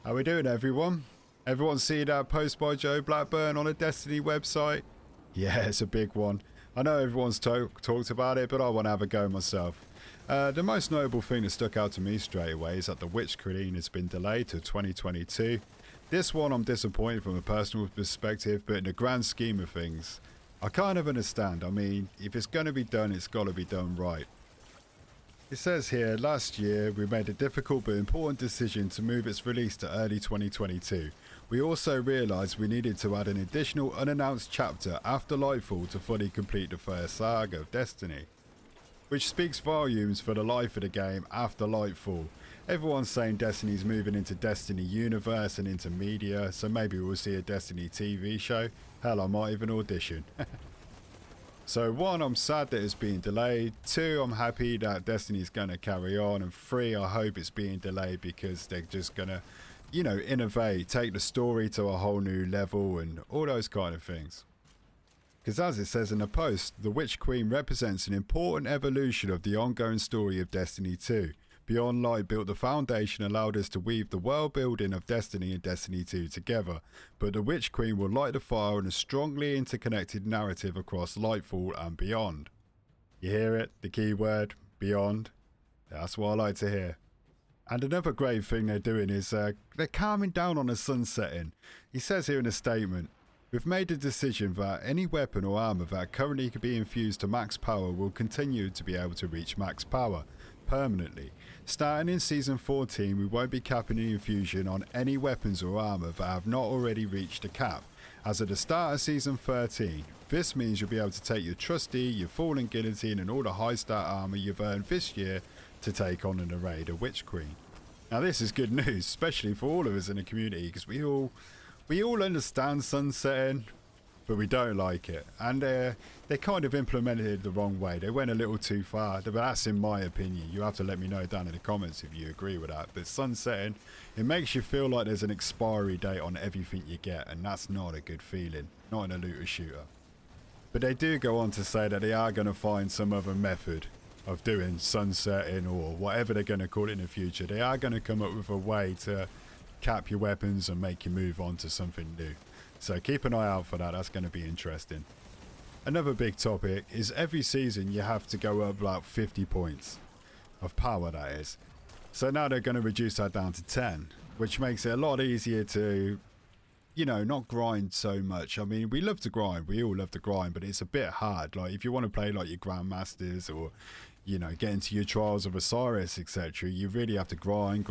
How we doing, everyone? Everyone see that post by Joe Blackburn on a Destiny website? Yeah, it's a big one. I know everyone's talked about it, but I want to have a go myself. The most notable thing that stuck out to me straight away is that the Witch Queen has been delayed to 2022. This one I'm disappointed from a personal perspective, but in the grand scheme of things, I kind of understand. I mean, if it's going to be done, it's got to be done right. It says here, last year we made a difficult but important decision to move its release to early 2022. We also realised we needed to add an additional unannounced chapter after Lightfall to fully complete the first saga of Destiny. Which speaks volumes for the life of the game after Lightfall. Everyone's saying Destiny's moving into Destiny universe and into media, so maybe we'll see a Destiny TV show. Hell, I might even audition. So 1, I'm sad that it's being delayed. 2, I'm happy that Destiny's going to carry on. And 3, I hope it's being delayed because they're just going to, you know, innovate, take the story to a whole new level and all those kind of things. Because as it says in the post, the Witch Queen represents an important evolution of the ongoing story of Destiny 2. Beyond Light built the foundation, allowed us to weave the world building of Destiny and Destiny 2 together, but the Witch Queen will light the fire in a strongly interconnected narrative across Lightfall and beyond. You hear it? The key word, beyond. That's what I like to hear. And another great thing they're doing is they're calming down on the sun setting. He says here in a statement, "We've made the decision that any weapon or armour that currently can be infused to max power will continue to be able to reach max power permanently. Starting in Season 14, we won't be capping the infusion on any weapons or armour that have not already reached a cap. As at the start of Season 13, this means you'll be able to take your Trusty, your Fallen Guillotine and all the high stat armour you've earned this year to take on an array of Witch Queen." Now this is good news, especially for all of us in the community, because we all understand sunsetting, but we don't like it. And they kind of implemented it the wrong way. They went a little too far, but that's in my opinion. You have to let me know down in the comments if you agree with that. But sunsetting, it makes you feel like there's an expiry date on everything you get, and that's not a good feeling, not in a looter shooter. But they do go on to say that they are going to find some other method of doing sunsetting or whatever they're going to call it in the future. They are going to come up with a way to cap your weapons and make you move on to something new. So keep an eye out for that. That's going to be interesting. Another big topic is every season you have to go up like 50 points of power, that is. So now they're going to reduce that down to 10, which makes it a lot easier to, you know, not grind so much. I mean, we love to grind. We all love to grind, but it's a bit hard. Like if you want to play like your Grandmasters or, you know, get into your Trials of Osiris, etc., you really have to grind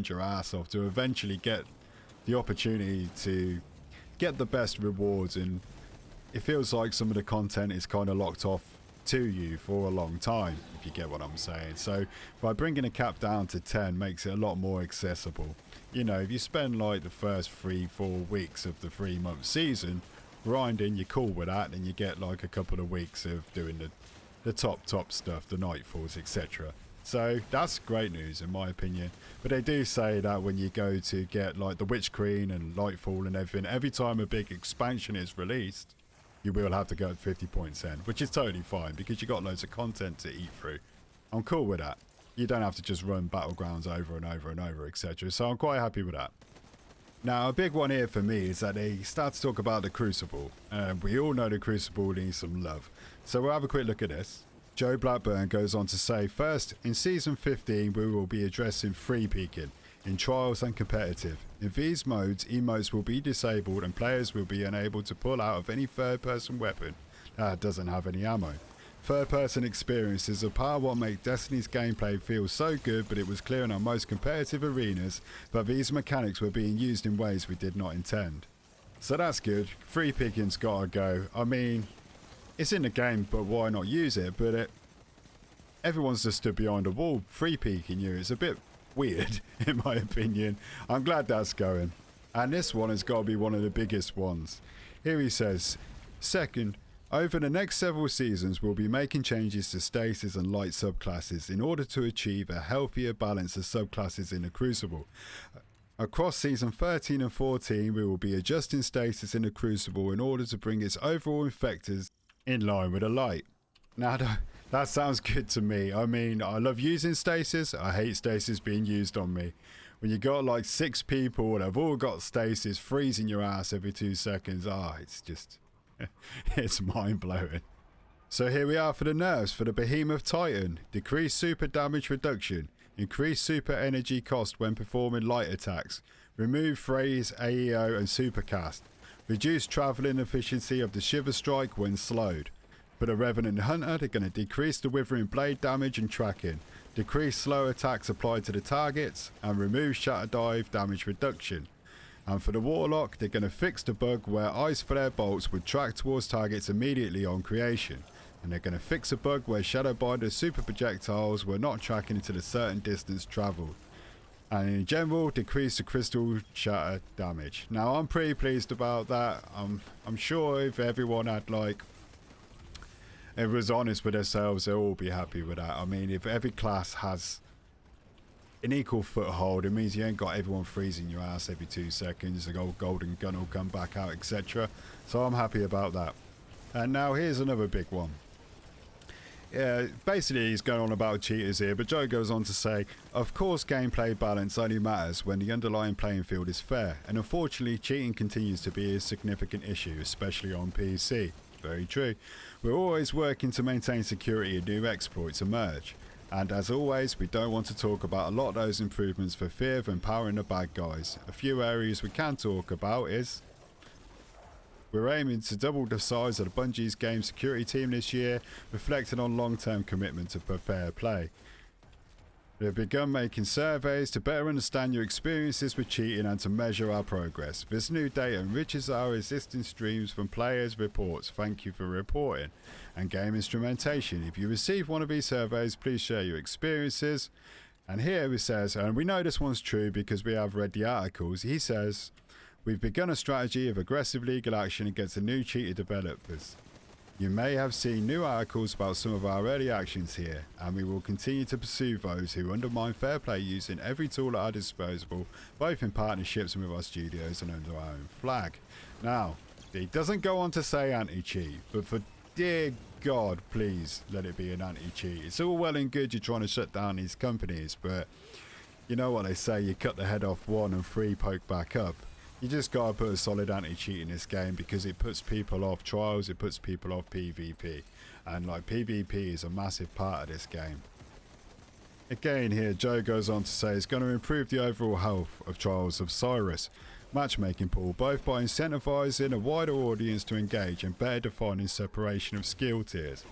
your ass off to eventually get the opportunity to get the best rewards. And it feels like some of the content is kind of locked off to you for a long time, if you get what I'm saying. So by bringing a cap down to 10 makes it a lot more accessible. You know, if you spend like the first 3-4 weeks of the 3-month season grinding, you're cool with that, and you get like a couple of weeks of doing the top stuff, the nightfalls, etc. So that's great news in my opinion. But they do say that when you go to get like the Witch Queen and Lightfall and everything, every time a big expansion is released, you will have to go at 50 points in, which is totally fine because you got loads of content to eat through. I'm cool with that. You don't have to just run Battlegrounds over and over and over, etc. So I'm quite happy with that. Now, a big one here for me is that they start to talk about the Crucible. We all know the Crucible needs some love. So we'll have a quick look at this. Joe Blackburn goes on to say, "First, in Season 15, we will be addressing free peeking in Trials and Competitive. In these modes, emotes will be disabled and players will be unable to pull out of any third-person weapon that doesn't have any ammo. Third-person experiences of part what make Destiny's gameplay feel so good, but it was clear in our most competitive arenas that these mechanics were being used in ways we did not intend." So that's good. Free picking's gotta go. I mean, it's in the game, but why not use it? But everyone's just stood behind a wall free peeking you. It's a bit weird, in my opinion. I'm glad that's going. And this one has got to be one of the biggest ones. Here he says, "Second, over the next several seasons, we'll be making changes to stasis and light subclasses in order to achieve a healthier balance of subclasses in the Crucible. Across Season 13 and 14, we will be adjusting stasis in the Crucible in order to bring its overall effectors in line with the light." Now, that sounds good to me. I mean, I love using stasis. I hate stasis being used on me. when you got like 6 people and they've all got stasis freezing your ass every 2 seconds. It's just it's mind-blowing. So here we are for the nerfs for the Behemoth Titan. Decreased super damage reduction, increased super energy cost when performing light attacks, remove phrase AEO and supercast, reduce travelling efficiency of the Shiver Strike when slowed. For the Revenant Hunter, they're going to decrease the Withering Blade damage and tracking, decrease slow attacks applied to the targets, and remove Shatter Dive damage reduction. And for the Warlock, they're going to fix the bug where Ice Flare bolts would track towards targets immediately on creation. And they're going to fix a bug where Shadow Binder's super projectiles were not tracking until a certain distance travelled. And in general, decrease the crystal shatter damage. Now, I'm pretty pleased about that. I'm sure if everyone had it was honest with themselves, they'll all be happy with that. I mean, if every class has an equal foothold, it means you ain't got everyone freezing your ass every 2 seconds. The old golden gun will come back out, etc. So I'm happy about that. And now here's another big one. Yeah, basically he's going on about cheaters here, but Joe goes on to say, of course gameplay balance only matters when the underlying playing field is fair, and unfortunately cheating continues to be a significant issue, especially on PC. Very true. We're always working to maintain security and new exploits emerge. And as always, we don't want to talk about a lot of those improvements for fear of empowering the bad guys. A few areas we can talk about is we're aiming to double the size of the Bungie's game security team this year, reflecting on long-term commitment to fair play. We have begun making surveys to better understand your experiences with cheating and to measure our progress. This new data enriches our existing streams from players' reports. Thank you for reporting. And game instrumentation. If you receive one of these surveys, please share your experiences. And here it says, and we know this one's true because we have read the articles, he says, we've begun a strategy of aggressive legal action against the new cheater developers. You may have seen new articles about some of our early actions here, and we will continue to pursue those who undermine fair play using every tool at our disposal, both in partnerships and with our studios and under our own flag. Now, he doesn't go on to say anti-cheat, but for dear God, please let it be an anti-cheat. It's all well and good you're trying to shut down these companies, but you know what they say, you cut the head off one and 3 poke back up. You just gotta put a solid anti-cheat in this game because it puts people off trials, it puts people off PvP. And PvP is a massive part of this game. Again here, Joe goes on to say it's going to improve the overall health of Trials of Osiris matchmaking pool, both by incentivizing a wider audience to engage and better defining separation of skill tiers.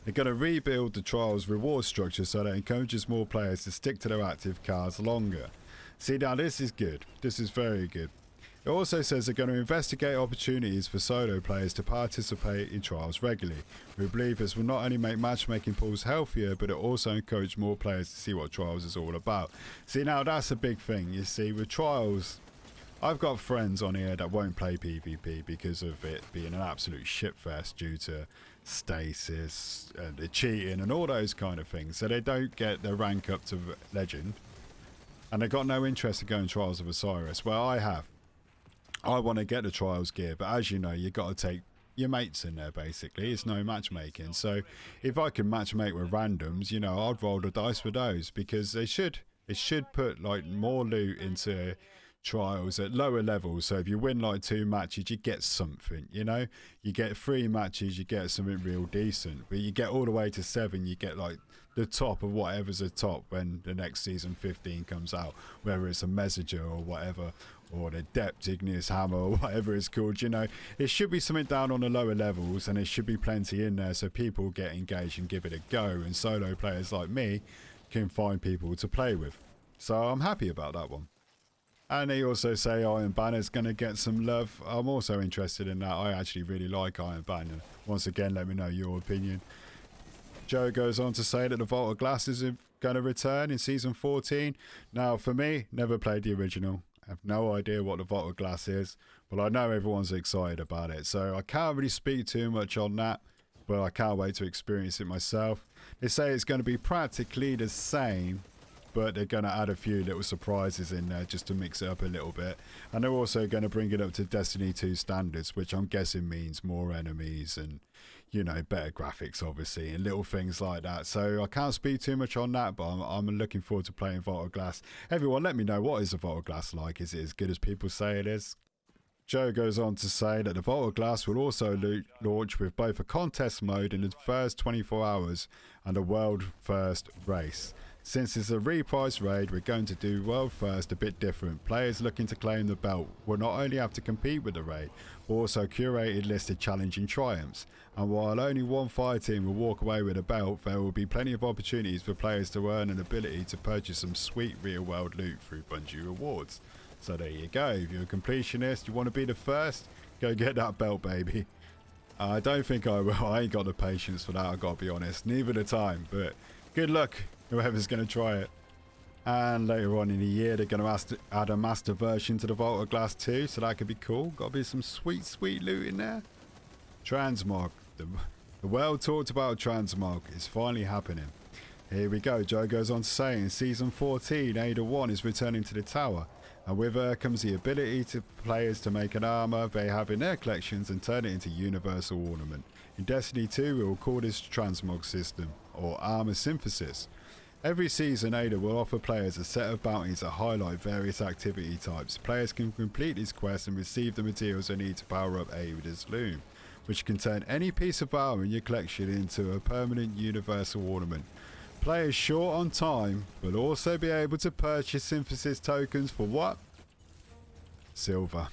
They're going to rebuild the Trials reward structure so that it encourages more players to stick to their active cards longer. See, now this is good. This is very good. It also says they're going to investigate opportunities for solo players to participate in trials regularly. We believe this will not only make matchmaking pools healthier, but it also encourage more players to see what trials is all about. See, now that's a big thing. You see, with trials, I've got friends on here that won't play PvP because of it being an absolute shitfest due to stasis and the cheating and all those kind of things. So they don't get their rank up to legend. And they got no interest in going Trials of Osiris. Well, I have. I want to get the Trials gear, but as you know, you've got to take your mates in there, basically. It's no matchmaking. So if I can matchmake with randoms, you know, I'd roll the dice with those because it should put more loot into trials at lower levels. So if you win 2 matches, you get something, you know. You get 3 matches, you get something real decent. But you get all the way to 7, you get the top of whatever's the top when the next season 15 comes out, whether it's a messenger or whatever, or the Adept Igneous Hammer or whatever it's called. You know, it should be something down on the lower levels, and there should be plenty in there so people get engaged and give it a go, and solo players like me can find people to play with. So I'm happy about that one. And they also say Iron Banner's going to get some love. I'm also interested in that. I actually really like Iron Banner. Once again, let me know your opinion. Joe goes on to say that the Vault of Glass is going to return in Season 14. Now, for me, never played the original. I have no idea what the Vault of Glass is. But I know everyone's excited about it. So I can't really speak too much on that. But I can't wait to experience it myself. They say it's going to be practically the same, but they're going to add a few little surprises in there just to mix it up a little bit. And they're also going to bring it up to Destiny 2 standards, which I'm guessing means more enemies and, you know, better graphics obviously and little things like that. So I can't speak too much on that, but I'm looking forward to playing Vault of Glass. Everyone, let me know, what is the Vault of Glass like? Is it as good as people say it is? Joe goes on to say that the Vault of Glass will also launch with both a contest mode in the first 24 hours and a world first race. Since it's a repriced raid, we're going to do world first a bit different. Players looking to claim the belt will not only have to compete with the raid, but also curated listed challenging triumphs. And while only one fire team will walk away with a belt, there will be plenty of opportunities for players to earn an ability to purchase some sweet real world loot through Bungie rewards. So there you go. If you're a completionist, you want to be the first, go get that belt, baby. I don't think I will. I ain't got the patience for that, I gotta be honest. Neither the time, but good luck whoever's going to try it. And later on in the year, they're going to add a master version to the Vault of Glass 2, so that could be cool. Got to be some sweet, sweet loot in there. Transmog. The well talked about Transmog is finally happening. Here we go. Joe goes on to say, in Season 14, Ada 1 is returning to the tower. And with her comes the ability to players to make an armour they have in their collections and turn it into universal ornament. In Destiny 2, we will call this Transmog system, or armour synthesis. Every season, Ada will offer players a set of bounties that highlight various activity types. Players can complete these quests and receive the materials they need to power up Ada's loom, which can turn any piece of armour in your collection into a permanent universal ornament. Players short on time will also be able to purchase synthesis tokens for what? Silver.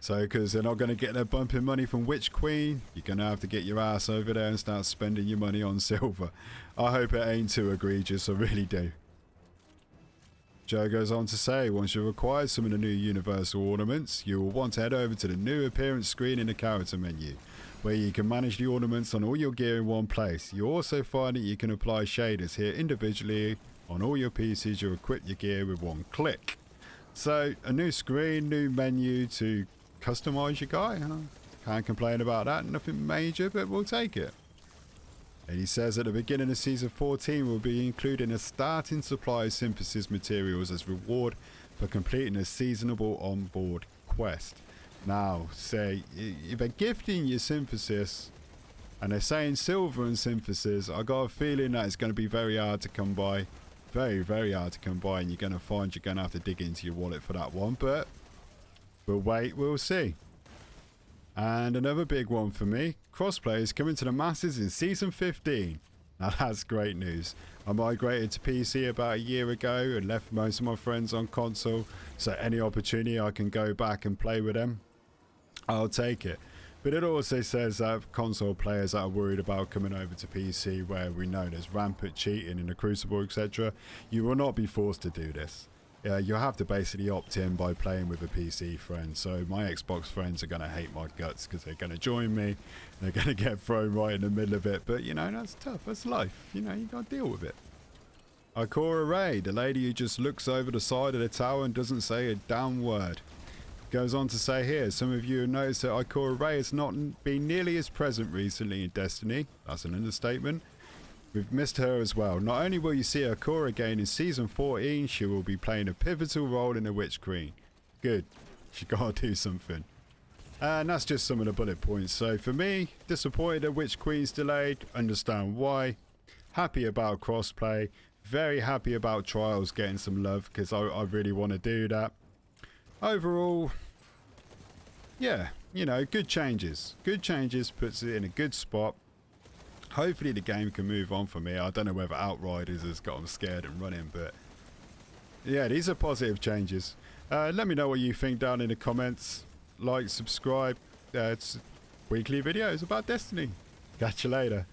So, because they're not going to get their bumping money from Witch Queen, you're going to have to get your ass over there and start spending your money on silver. I hope it ain't too egregious, I really do. Joe goes on to say, once you've acquired some of the new universal ornaments, you will want to head over to the new appearance screen in the character menu, where you can manage the ornaments on all your gear in one place. You also find that you can apply shaders here individually on all your pieces. You equip your gear with one click. So, a new screen, new menu to customize your guy. Can't complain about that. Nothing major, but we'll take it. And he says at the beginning of Season 14 we'll be including a starting supply of synthesis materials as reward for completing a seasonable onboard quest. Now, say, if they're gifting you synthesis and they're saying silver and synthesis, I got a feeling that it's going to be very hard to come by. Very, very hard to come by, and you're going to find you're going to have to dig into your wallet for that one, but we'll wait, we'll see. And another big one for me, crossplay is coming to the masses in Season 15. Now that's great news. I migrated to PC about a year ago and left most of my friends on console, so any opportunity I can go back and play with them, I'll take it. But it also says that console players that are worried about coming over to PC, where we know there's rampant cheating in the Crucible, etc., you will not be forced to do this. You'll have to basically opt in by playing with a PC friend. So my Xbox friends are going to hate my guts because they're going to join me. They're going to get thrown right in the middle of it. But, you know, that's tough. That's life. You know, you got to deal with it. Ikora Ray, the lady who just looks over the side of the tower and doesn't say a damn word. Goes on to say here, some of you have noticed that Ikora Ray has not been nearly as present recently in Destiny. That's an understatement. We've missed her as well. Not only will you see Ikora again in Season 14, she will be playing a pivotal role in the Witch Queen. Good. She gotta do something. And that's just some of the bullet points. So for me, disappointed that Witch Queen's delayed. Understand why. Happy about crossplay. Very happy about Trials getting some love, because I really want to do that. Overall, yeah, you know, good changes. Good changes, puts it in a good spot. Hopefully the game can move on for me. I don't know whether Outriders has got them scared and running, but yeah, these are positive changes. Let me know what you think down in the comments. Like, subscribe. It's weekly videos about Destiny. Catch you later.